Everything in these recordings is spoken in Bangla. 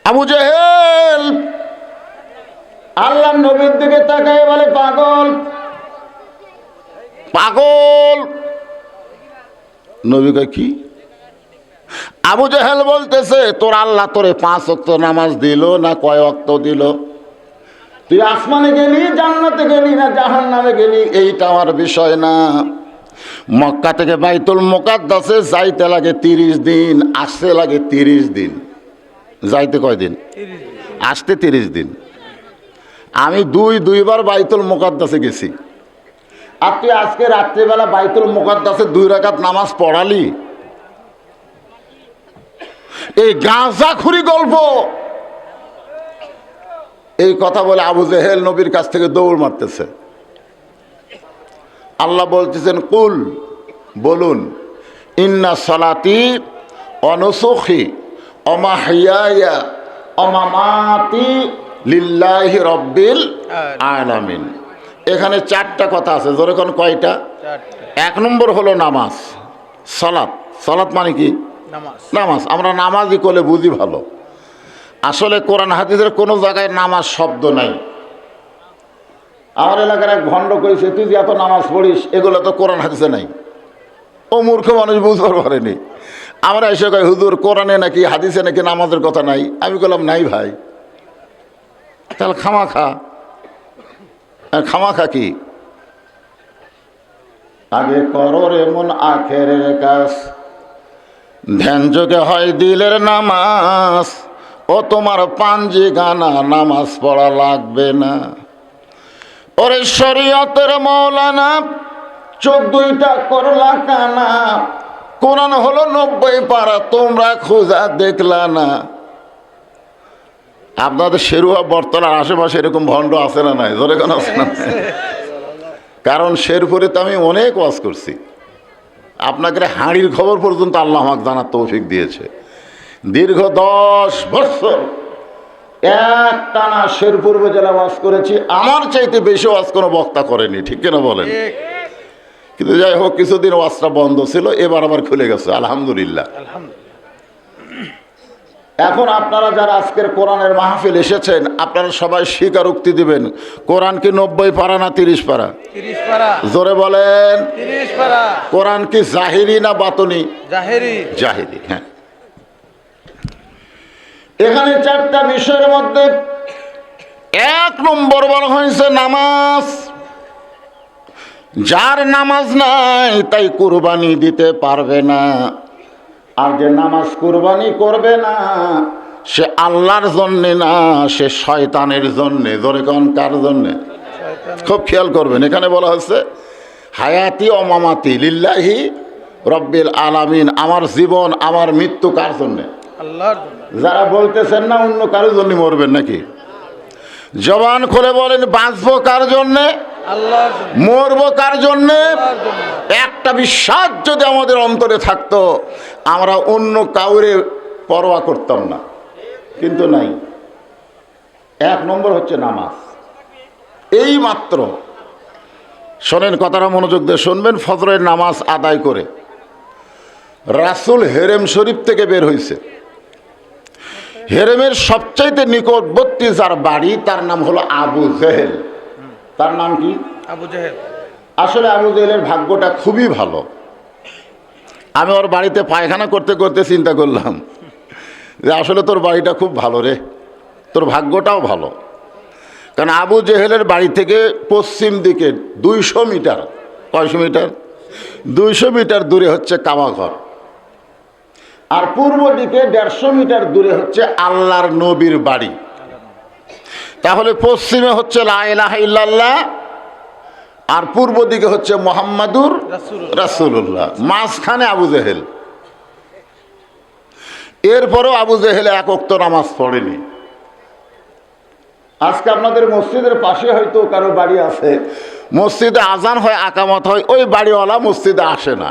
আবু জেহেল আল্লাহ নবীর দিকে তাকায় বলে, পাগল পাগল। নবী কয় কি? আবু জেহেল বলতেছে, তোর আল্লাহ তোরে 5 ওয়াক্ত নামাজ দিল না কয় ওয়াক্ত দিল? তুই আসমানে গেলি, জান্নাতে গেলি না জাহান্নামে গেলি, এইটা আমার বিষয় না। মক্কা থেকে বাইতুল মুকাদ্দাসে যাইতে লাগে 30 দিন, আসতে লাগে 30 দিন। যাইতে কয় দিন? আসতে 30 দিন। আমি দুইবার বাইতুল মুকাদ্দাসে গেছি। আর তুই আজকে রাত্রিবেলা বাইতুল মুকাদ্দাসে 2 রাকাত নামাজ পড়ালি? এই গাঁজাখুরি গল্প। এই কথা বলে আবু জেহেল নবীর কাছ থেকে দৌড় মারতেছে। আল্লাহ বলতেছেন, কুল, বলুন, ইন্না সালাতি অনুসুখি অমাহিয়ায়া অমামাতি লিল্লাহি রব্বিল আলামিন। এখানে 4টা কথা আছে। যেরকম কয়টা? 1 নম্বর হলো নামাজ, সালাত। সালাত মানে কি? নামাজ। আমরা নামাজই করলে বুঝি ভালো। আসলে কোরআন হাদিসের কোনো জায়গায় নামাজ শব্দ নাই। আমার এলাকার এক ভণ্ড কইছে, তুই যে এত নামাজ পড়িস, এগুলো তো কোরআন হাদিসে নাই। ও মূর্খ মানুষ বুঝতে পারেনি। আমরা এসে কই, হুজুর কোরআনে নাকি হাদিসে নাকি নামাজের কথা নাই। আমি বললাম, নাই ভাই। তাহলে খামাখা কি? আগে করো রে মন আখেরের কাজ, ধ্যান যোগে হয় দিলের নামাজ। ও তোমার পাঞ্জি গানা, নামাজ পড়া লাগবে না। ওরে শরীয়তের মৌলানা, চোখ 2টা করলা কানা। কোরআন হলো 90 পারা, তোমরা খোঁজা দেখলা না। আপনাদের শেরুয়া বর্তলার আশেপাশে এরকম ভণ্ড আছে না নাই? ধরে কেন আছে না? কারণ শেরপুরে তো আমি অনেক ওয়াজ করছি। আপনাকে হাঁড়ির খবর পর্যন্ত আল্লাহ আমাকে জানার তৌফিক দিয়েছে। দীর্ঘ 10 বছর একটানা শেরপুর জেলা ওয়াজ করেছি। আমার চাইতে বেশি ওয়াজ কোনো বক্তা করেনি, ঠিক কিনা বলেন? কিন্তু যাই হোক, কিছুদিন ওয়াজটা বন্ধ ছিল, এবার আবার খুলে গেছে, আলহামদুলিল্লাহ। এখন আপনারা যারা আজকের কোরআনের মাহফিল এসেছেন, আপনারা সবাই স্বীকারোক্তি দিবেন, কোরআন কি 90 পারা না 30 পারা? 30 পারা। জোরে বলেন। 30 পারা। কোরআন কি জাহিরি না বাতনি? জাহিরি। জাহিরি। হ্যাঁ। এখানে 4টা বিষয়ের মধ্যে 1 নম্বর বলা হয়েছে নামাজ। যার নামাজ নাই তাই কুরবানি দিতে পারবে না। আর যে নামাজ কুরবানি করবে না, সে আল্লাহর জন্যে না, সে শয়তানের জন্যে। ধরে কোন কার জন্যে? খুব খেয়াল করবেন। এখানে বলা হচ্ছে হায়াতি ও মামাতি লিল্লাহি রব্বিল আলামিন। আমার জীবন, আমার মৃত্যু কার জন্যে? আল্লাহর জন্য। যারা বলতেছেন না অন্য কারোর জন্য মরবেন নাকি, জবান খুলে বলেন, বাঁচবো কার জন্যে? আল্লাহর জন্য। মরবো কার জন্যে? একটা বিশ্বাস যদি আমাদের অন্তরে থাকতো, আমরা অন্য কাউরে পরোয়া করতাম না। কিন্তু নাই। 1 নম্বর হচ্ছে নামাজ। এই মাত্র শোনেন, কথাটা মনোযোগ দিয়ে শুনবেন। ফজরের নামাজ আদায় করে রাসূল হেরেম শরীফ থেকে বের হয়েছে। হেরেমের সবচাইতে নিকটবর্তী যার বাড়ি, তার নাম হলো আবু জেহেল। তার নাম কি? আবু জেহেল। আসলে আবু জেহেলের ভাগ্যটা খুবই ভালো। আমি ওর বাড়িতে পায়খানা করতে করতে চিন্তা করলাম যে আসলে তোর বাড়িটা খুব ভালো রে, তোর ভাগ্যটাও ভালো। কারণ আবু জেহেলের বাড়ি থেকে পশ্চিম দিকে 200 মিটার, কয়শো মিটার? 200 মিটার দূরে হচ্ছে কাবাঘর। আর পূর্ব দিকে 150 মিটার দূরে হচ্ছে আল্লাহর নবীর বাড়ি। তাহলে পশ্চিমে হচ্ছে লা ইলাহা ইল্লাল্লাহ, আর পূর্ব দিকে হচ্ছে মুহাম্মাদুর রাসূলুল্লাহ, মাঝখানে আবু জেহেল। এরপরও আবু জেহেল 1 ওয়াক্ত নামাজ পড়েনি। আজকে আপনাদের মসজিদের পাশে হয়তো কারো বাড়ি আছে, মসজিদে আজান হয়, আকামত হয়, ওই বাড়িওয়ালা মসজিদে আসে না।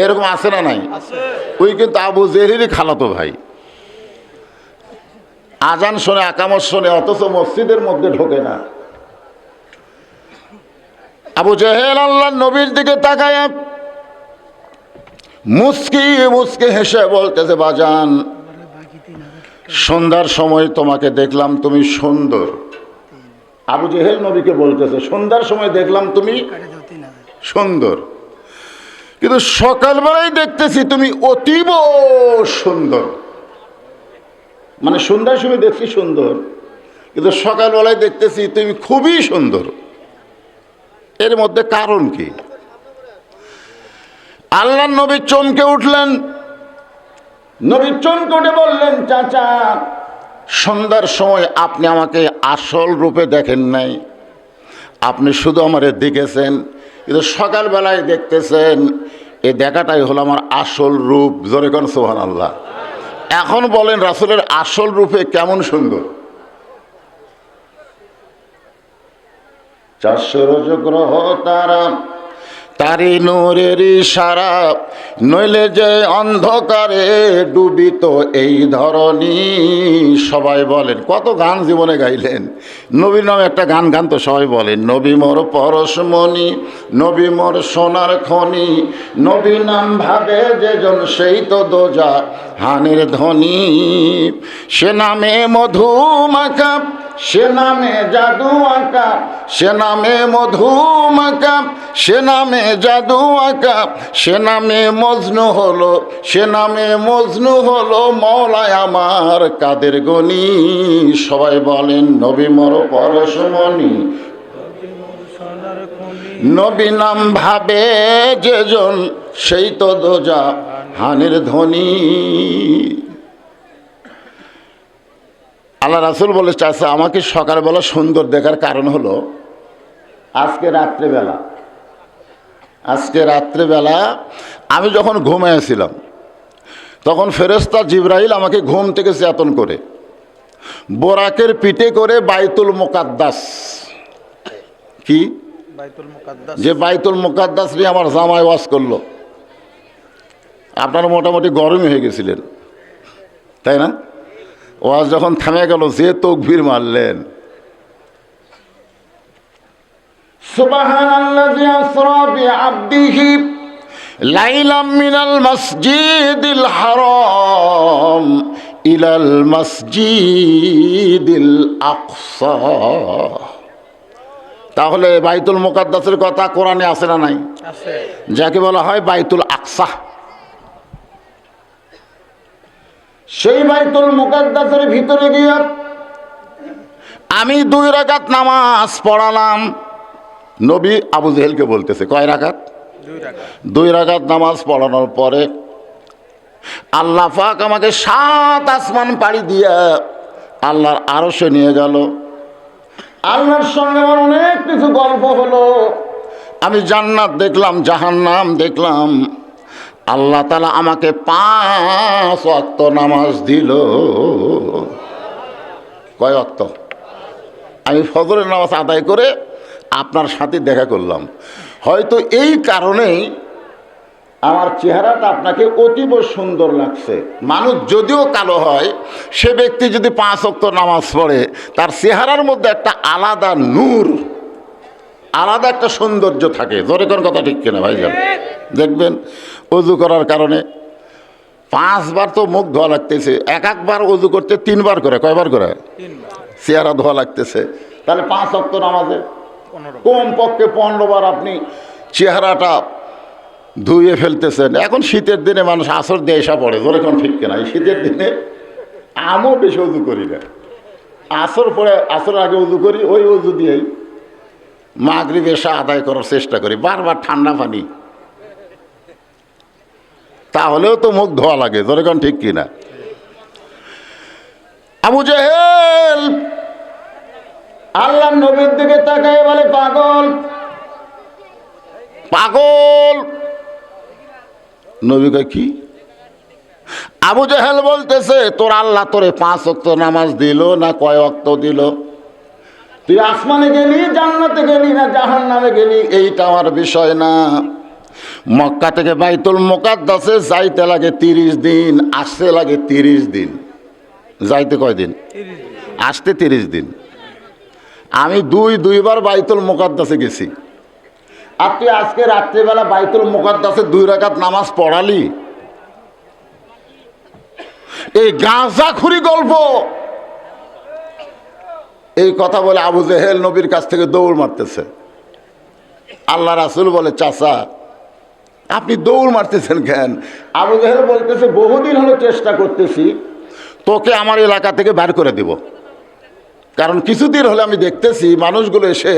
এরকম আছে না নাই? ওই কিন্তু আবু জেহেলেরই খালাতো ভাই। আজান শোনে, আকামত শোনে, অথচ মসজিদের মধ্যে ঢোকে না। আবু জেহেল আল্লাহর নবীর দিকে তাকায় মুস্কি মুস্কি হেসে বলতেছে, বাজান সন্ধ্যার সময় তোমাকে দেখলাম তুমি সুন্দর। আবু জেহেল নবীকে বলতেছে সন্ধ্যার সময় দেখলাম তুমি সুন্দর, কিন্তু সকালবেলায় দেখতেছি তুমি অতীব সুন্দর। মানে সন্ধ্যার সময় দেখছি সুন্দর, কিন্তু সকালবেলায় দেখতেছি তুমি খুবই সুন্দর। এর মধ্যে কারণ কি? আল্লাহর নবী চমকে উঠলেন। নবী চমকে উঠে বললেন, চাচা সন্ধ্যার সময় আপনি আমাকে আসল রূপে দেখেন নাই, আপনি শুধু আমারে দেখেছেন, কিন্তু সকালবেলায় দেখতেছেন, এই দেখাটাই হলো আমার আসল রূপ। জোরে কোন সুবহানাল্লাহ। এখন বলেন রাসূলের আসল রূপে কেমন সুন্দর? 400 রজগ্রহ তারা, তারি নূরের ইশারা, নইলে যে অন্ধকারে ডুবিত এই ধরনী। সবাই বলেন, কত গান জীবনে গাইলেন। নবীর নামে একটা গান গান তো সবাই বলেন, নবী মোর পরশমণি, নবী মোর সোনার খনি, নবী নাম ভাবে যেজন সেই তো দোজা হানের ধ্বনি। সে নামে মধু মাখা, সে নামে জাদু আঁকা, সে নামে মধু মাখা, সে নামে জাদু আঁকা, সে নামে মজনু হলো, সে নামে মজনু হলো মওলায় আমার কাদের গনি। সবাই বলেন, নবী মোর পরশমণি, নবী নাম ভাবে যেজন সেই তো দোজা হানের ধ্বনি। আল্লাহ রাসূল বলে, চাচা আমাকে সকালবেলা সুন্দর দেখার কারণ হলো আজকে রাত্রেবেলা আমি যখন ঘুমিয়েছিলাম, তখন ফেরেশতা জিবরাইল আমাকে ঘুম থেকে চেতন করে বোরাকের পিঠে করে বাইতুল মুকাদ্দাস, কি বাইতুল মুকাদ্দাস, যে বাইতুল মুকাদ্দাস নিয়ে আমার জামাই ওয়াজ করলো। আপনারা মোটামুটি গরমই হয়ে গেছিলেন, তাই না? ওয়াজ যখন থামে গেল, যে তাকবীর মারলেন, সুবহানাল্লাযী আসরা বিআবদিহি লাইলাম মিনাল মাসজিদিল হারাম ইলাল মাসজিদিল আকসা। তাহলে বাইতুল মুকাদ্দাসের কথা কোরআনে আছে না নাই? আছে। যাকে বলা হয় বাইতুল আকসা। সেই বাইতুল মুকাদ্দাসের ভিতরে গিয়ে আমি 2 রাকাত নামাজ পড়ালাম। নবী আবু জেহেলকে বলতেছে, কয় রাকাত? 2 রাকাত নামাজ পড়ানোর পরে আল্লাহ পাক আমাকে 7 আসমান পাড়ি দিয়ে আল্লাহর আরশে নিয়ে গেল। আল্লাহর সঙ্গে আমার অনেক কিছু গল্প হলো। আমি জান্নাত দেখলাম, জাহান্নাম দেখলাম। আল্লাহ তাআলা আমাকে 5 ওয়াক্ত নামাজ দিল। কয় ওয়াক্ত? আমি ফজরের নামাজ আদায় করে আপনার সাথে দেখা করলাম। হয়তো এই কারণেই আমার চেহারাটা আপনাকে অতীব সুন্দর লাগছে। মানুষ যদিও কালো হয়, সে ব্যক্তি যদি 5 ওয়াক্ত নামাজ পড়ে, তার চেহারার মধ্যে একটা আলাদা নূর, আলাদা একটা সৌন্দর্য থাকে। জোরে কোন কথা ঠিক কিনা ভাইজান? দেখবেন অজু করার কারণে 5 বার তো মুখ ধোয়া লাগতেছে, একবার অজু করতে 3 বার করে, কয়বার করে? 3 বার। চেহারা ধোয়া লাগতেছে। তাহলে 5 ওয়াক্ত নামাজে 15 কমপক্ষে 15 বার আপনি চেহারাটা ধুয়ে ফেলতেছেন। এখন শীতের দিনে মানুষ আসর দিয়ে এসা পড়ে, জোরে কোন ঠিক কিনা? এই শীতের দিনে আমিও বেশি উজু করি না, আসর পরে আসরের আগে উজু করি, ওই উজু দিয়েই মাগরিব এশা আদায় করার চেষ্টা করি, বারবার ঠান্ডা পানি, তাহলেও তো মুখ ধোয়া লাগে। জোরে কোন ঠিক কিনা? আবু জেহেল আল্লাহ নবীর দিকে তাকায় বলে, পাগল পাগল। নবী কয়, কি? আবু জেহেল বলতেছে, তোর আল্লাহ তোরে 5 ওয়াক্ত নামাজ দিল না কয় ওয়াক্ত দিল? তুই আসমানে গেলি, জান্নাতে গেলি না জাহান্নামে গেলি, এইটা আমার বিষয় না। মক্কা থেকে বাইতুল মুকাদ্দাসে যাইতে লাগে 30 দিন, আসতে লাগে 30 দিন। যাইতে কয় দিন? 30 দিন। আসতে 30 দিন। আমি দুইবার বাইতুল মুকাদ্দাসে গেছি। আর তুই আজকে রাত্রিবেলা বাইতুল মুকাদ্দাসে 2 রাকাত নামাজ পড়ালি? এই গাঁজাখুরি গল্প। এই কথা বলে আবু জেহেল নবীর কাছ থেকে দৌড় মারতেছে। আল্লাহ রাসূল বলে, চাচা আপনি দৌড় মারতেছেন কেন? আবু জেহেল বলতেছে, বহুদিন হলো চেষ্টা করতেছি তোকে আমার এলাকা থেকে বের করে দিব, কারণ কিছুদিন হলে আমি দেখতেছি মানুষগুলো এসে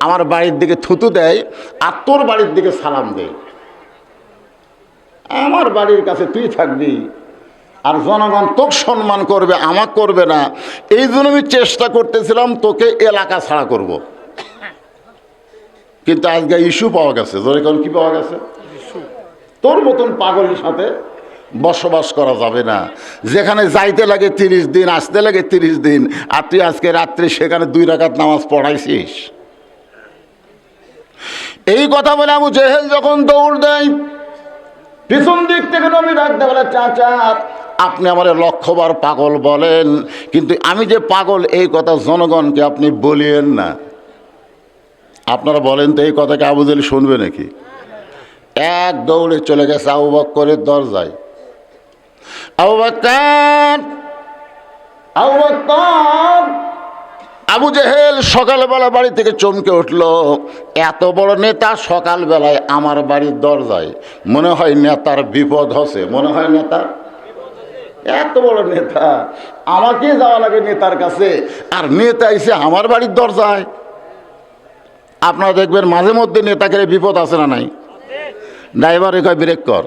আমার বাড়ির দিকে থুতু দেয় আর তোর বাড়ির দিকে সালাম দেয়। আমার বাড়ির কাছে তুই থাকবি আর জনগণ তোকে সম্মান করবে, আমাকে করবে না। এই জন্য আমি চেষ্টা করতেছিলাম তোকে এলাকা ছাড়া করব। কিন্তু আজকে ইস্যু পাওয়া গেছে। ধরে কোন কি পাওয়া গেছে? তোর মতন পাগলের সাথে বসবাস করা যাবে না। যেখানে যাইতে লাগে 30 দিন, আসতে লাগে 30 দিন, আর তুই আজকে রাত্রে সেখানে 2 রাকাত নামাজ পড়াইছিস। এই কথা বলে আবু জেহেল যখন দৌড় দেয়, পিছন দিক থেকে নবী ডাকতে বলে, চাচা আপনি আমার লক্ষবার পাগল বলেন, কিন্তু আমি যে পাগল এই কথা জনগণকে আপনি বলিয়েন না। আপনারা বলেন তো এই কথাকে আবু জেহেল শুনবে নাকি? এক দৌড়ে চলে গেছে আবু বকরের দরজায়। আবু বকর, আবু বকর। আবু জেহেল সকালবেলা বাড়ি থেকে চমকে উঠল। এত বড় নেতা সকালবেলায় আমার বাড়ির দরজায়, মনে হয় নেতার বিপদ হচ্ছে। মনে হয় নেতা, এত বড় নেতা, আমাকে যাওয়া লাগে নেতার কাছে, আর নেতা এসে আমার বাড়ির দরজায়। আপনারা দেখবেন মাঝে মধ্যে নেতাকে বিপদ আছে না নাই? ড্রাইভার কয় ব্রেক কর।